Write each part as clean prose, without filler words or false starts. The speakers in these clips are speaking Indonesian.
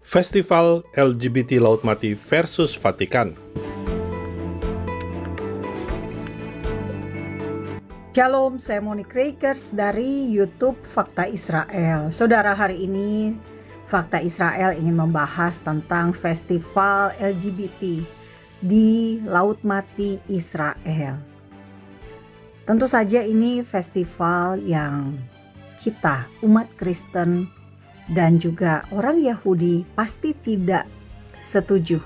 Festival LGBT Laut Mati versus Vatikan. Shalom, saya Monique Rakers dari YouTube Fakta Israel. Saudara, hari ini Fakta Israel ingin membahas tentang festival LGBT di Laut Mati Israel. Tentu saja ini festival yang kita, umat Kristen dan juga orang Yahudi pasti tidak setuju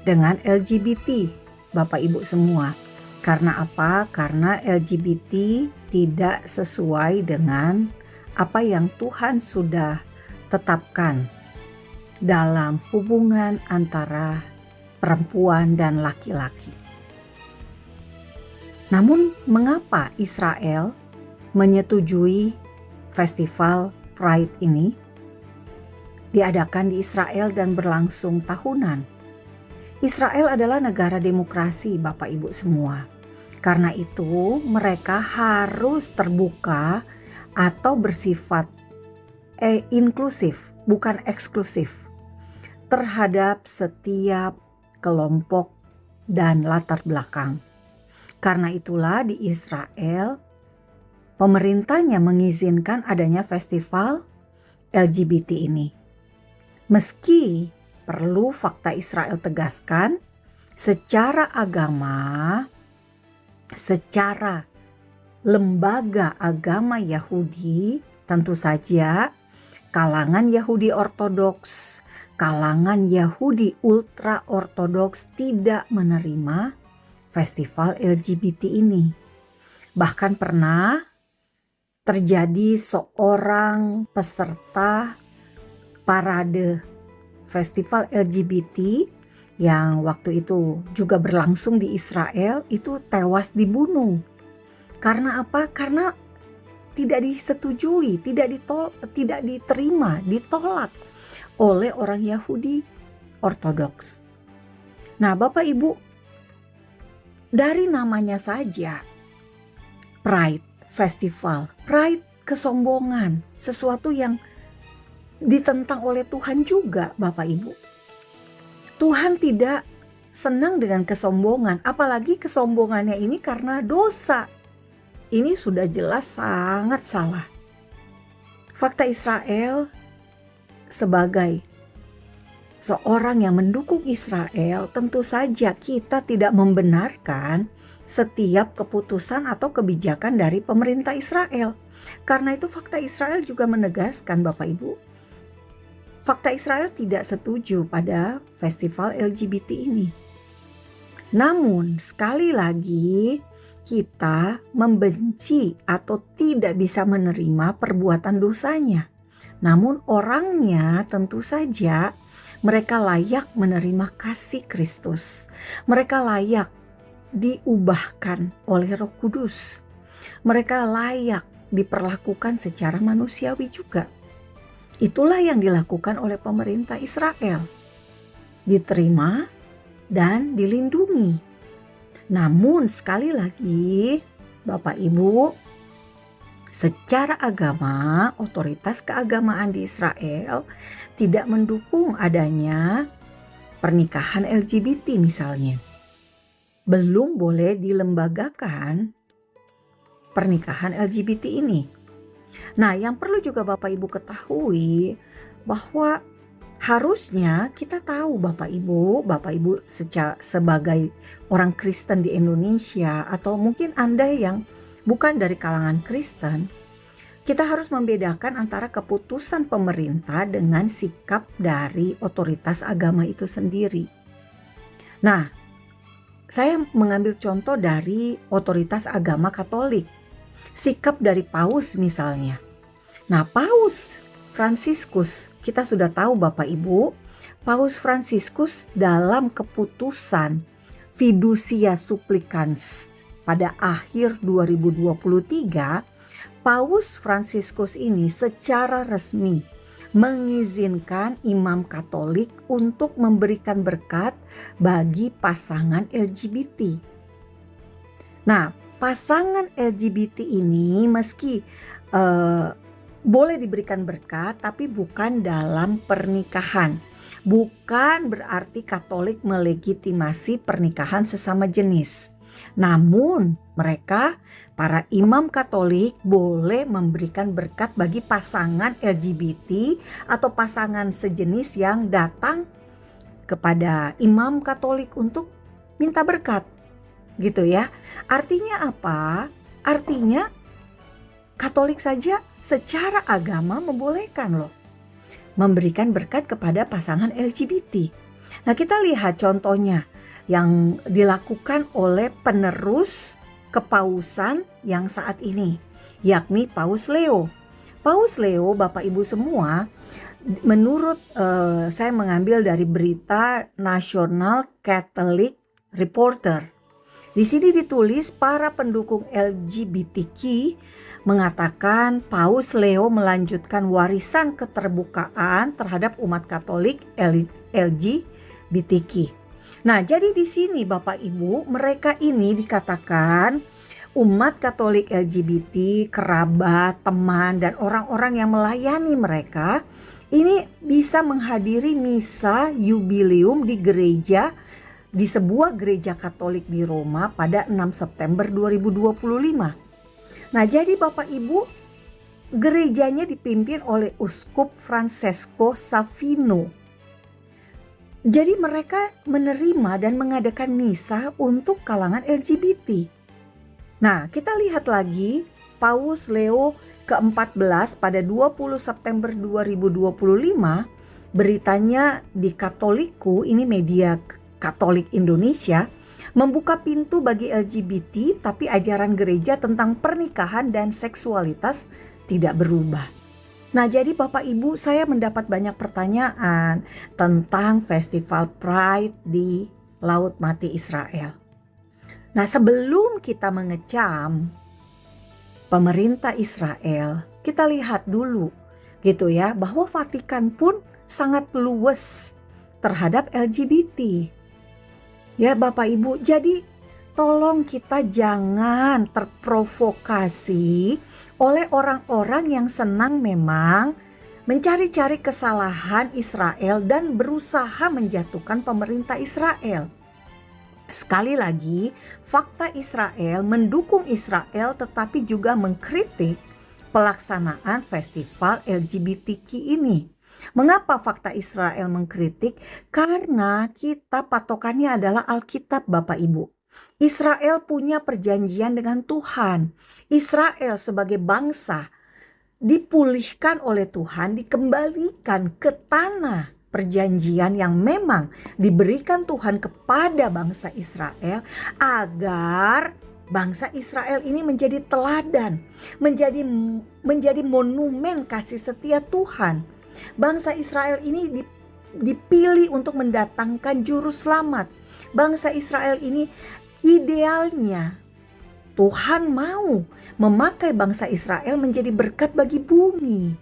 dengan LGBT, Bapak Ibu semua. Karena apa? Karena LGBT tidak sesuai dengan apa yang Tuhan sudah tetapkan dalam hubungan antara perempuan dan laki-laki. Namun, mengapa Israel menyetujui festival Pride ini? Diadakan di Israel dan berlangsung tahunan. Israel adalah negara demokrasi, Bapak Ibu semua. Karena itu, mereka harus terbuka atau bersifat inklusif, bukan eksklusif, terhadap setiap kelompok dan latar belakang. Karena itulah di Israel, pemerintahnya mengizinkan adanya festival LGBT ini. Meski perlu Fakta Israel tegaskan, secara agama, secara lembaga agama Yahudi, tentu saja kalangan Yahudi Ortodoks, kalangan Yahudi ultra Ortodoks tidak menerima festival LGBT ini. Bahkan pernah terjadi seorang peserta parade festival LGBT yang waktu itu juga berlangsung di Israel itu tewas dibunuh. Karena apa? Karena tidak disetujui, tidak diterima, ditolak oleh orang Yahudi Ortodoks. Nah, Bapak Ibu, dari namanya saja Pride Festival, Pride kesombongan, sesuatu yang ditentang oleh Tuhan juga, Bapak Ibu. Tuhan tidak senang dengan kesombongan, apalagi kesombongannya ini karena dosa. Ini sudah jelas sangat salah. Fakta Israel sebagai seorang yang mendukung Israel, tentu saja kita tidak membenarkan setiap keputusan atau kebijakan dari pemerintah Israel. Karena itu Fakta Israel juga menegaskan, Bapak Ibu, Fakta Israel tidak setuju pada festival LGBT ini. Namun sekali lagi kita membenci atau tidak bisa menerima perbuatan dosanya. Namun orangnya tentu saja mereka layak menerima kasih Kristus. Mereka layak diubahkan oleh Roh Kudus. Mereka layak diperlakukan secara manusiawi juga. Itulah yang dilakukan oleh pemerintah Israel. Diterima dan dilindungi. Namun sekali lagi, Bapak Ibu, secara agama, otoritas keagamaan di Israel tidak mendukung adanya pernikahan LGBT misalnya. Belum boleh dilembagakan pernikahan LGBT ini. Nah, yang perlu juga Bapak Ibu ketahui bahwa harusnya kita tahu Bapak Ibu sebagai orang Kristen di Indonesia atau mungkin Anda yang bukan dari kalangan Kristen, kita harus membedakan antara keputusan pemerintah dengan sikap dari otoritas agama itu sendiri. Nah, saya mengambil contoh dari otoritas agama Katolik. Sikap dari Paus misalnya. Nah, Paus Fransiskus, kita sudah tahu Bapak Ibu, Paus Fransiskus dalam keputusan Fiducia Supplicans pada akhir 2023, Paus Fransiskus ini secara resmi mengizinkan imam Katolik untuk memberikan berkat bagi pasangan LGBT. Nah, pasangan LGBT ini meski boleh diberikan berkat tapi bukan dalam pernikahan. Bukan berarti Katolik melegitimasi pernikahan sesama jenis. Namun mereka, para imam Katolik, boleh memberikan berkat bagi pasangan LGBT atau pasangan sejenis yang datang kepada imam Katolik untuk minta berkat. Gitu ya. Artinya apa? Artinya Katolik saja secara agama membolehkan loh memberikan berkat kepada pasangan LGBT. Nah, kita lihat contohnya yang dilakukan oleh penerus kepausan yang saat ini, yakni Paus Leo. Paus Leo, Bapak Ibu semua, menurut saya mengambil dari berita National Catholic Reporter. Di sini ditulis para pendukung LGBTQ mengatakan Paus Leo melanjutkan warisan keterbukaan terhadap umat Katolik LGBTQ. Nah, jadi di sini Bapak Ibu, mereka ini dikatakan umat Katolik LGBT, kerabat, teman, dan orang-orang yang melayani mereka ini bisa menghadiri misa jubileum di gereja, di sebuah gereja Katolik di Roma pada 6 September 2025. Nah, jadi Bapak Ibu, gerejanya dipimpin oleh Uskup Francesco Savino. Jadi mereka menerima dan mengadakan misa untuk kalangan LGBT. Nah, kita lihat lagi Paus Leo ke-14 pada 20 September 2025, beritanya di Katoliku, ini media Katolik Indonesia, membuka pintu bagi LGBT, tapi ajaran gereja tentang pernikahan dan seksualitas tidak berubah. Nah, jadi Bapak Ibu, saya mendapat banyak pertanyaan tentang festival Pride di Laut Mati Israel. Nah, sebelum kita mengecam pemerintah Israel, kita lihat dulu gitu ya, bahwa Vatikan pun sangat luwes terhadap LGBT. Ya Bapak Ibu, jadi tolong kita jangan terprovokasi oleh orang-orang yang senang memang mencari-cari kesalahan Israel dan berusaha menjatuhkan pemerintah Israel. Sekali lagi, fakta Israel mendukung Israel tetapi juga mengkritik pelaksanaan festival LGBTQ ini. Mengapa fakta Israel mengkritik? Karena kita patokannya adalah Alkitab, Bapak Ibu. Israel punya perjanjian dengan Tuhan. Israel sebagai bangsa dipulihkan oleh Tuhan, dikembalikan ke tanah perjanjian yang memang diberikan Tuhan kepada bangsa Israel, agar bangsa Israel ini menjadi teladan, menjadi monumen kasih setia Tuhan. Bangsa Israel ini dipilih untuk mendatangkan juru selamat. Bangsa Israel ini idealnya Tuhan mau memakai bangsa Israel menjadi berkat bagi bumi.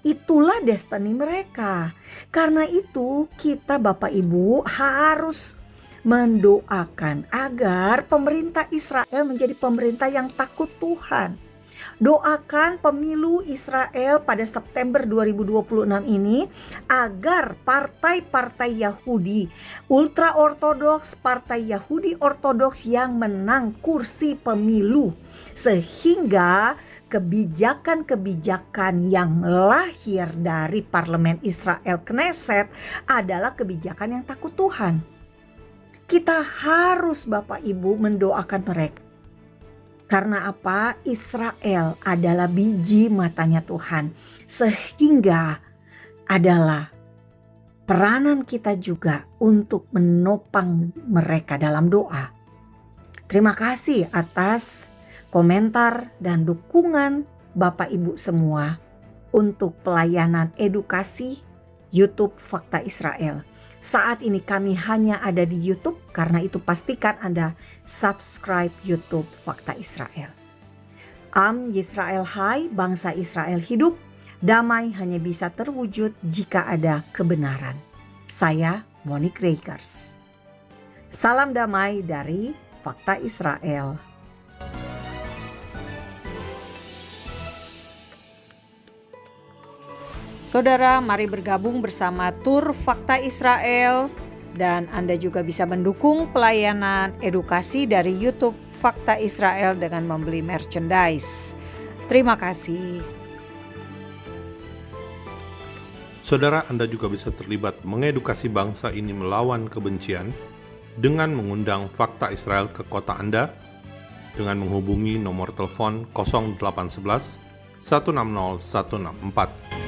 Itulah destiny mereka. Karena itu kita Bapak Ibu harus mendoakan agar pemerintah Israel menjadi pemerintah yang takut Tuhan. Doakan pemilu Israel pada September 2026 ini agar partai-partai Yahudi ultra ortodoks, partai Yahudi ortodoks yang menang kursi pemilu, sehingga kebijakan-kebijakan yang lahir dari parlemen Israel Knesset adalah kebijakan yang takut Tuhan. Kita harus Bapak Ibu mendoakan mereka. Karena apa? Israel adalah biji matanya Tuhan. Sehingga adalah peranan kita juga untuk menopang mereka dalam doa. Terima kasih atas komentar dan dukungan Bapak Ibu semua untuk pelayanan edukasi YouTube Fakta Israel. Saat ini kami hanya ada di YouTube, karena itu pastikan Anda subscribe YouTube Fakta Israel. Am Yisrael Hai, bangsa Israel hidup, damai hanya bisa terwujud jika ada kebenaran. Saya Monique Rakers. Salam damai dari Fakta Israel. Saudara, mari bergabung bersama Tur Fakta Israel dan Anda juga bisa mendukung pelayanan edukasi dari YouTube Fakta Israel dengan membeli merchandise. Terima kasih. Saudara, Anda juga bisa terlibat mengedukasi bangsa ini melawan kebencian dengan mengundang Fakta Israel ke kota Anda dengan menghubungi nomor telepon 0811 160 164.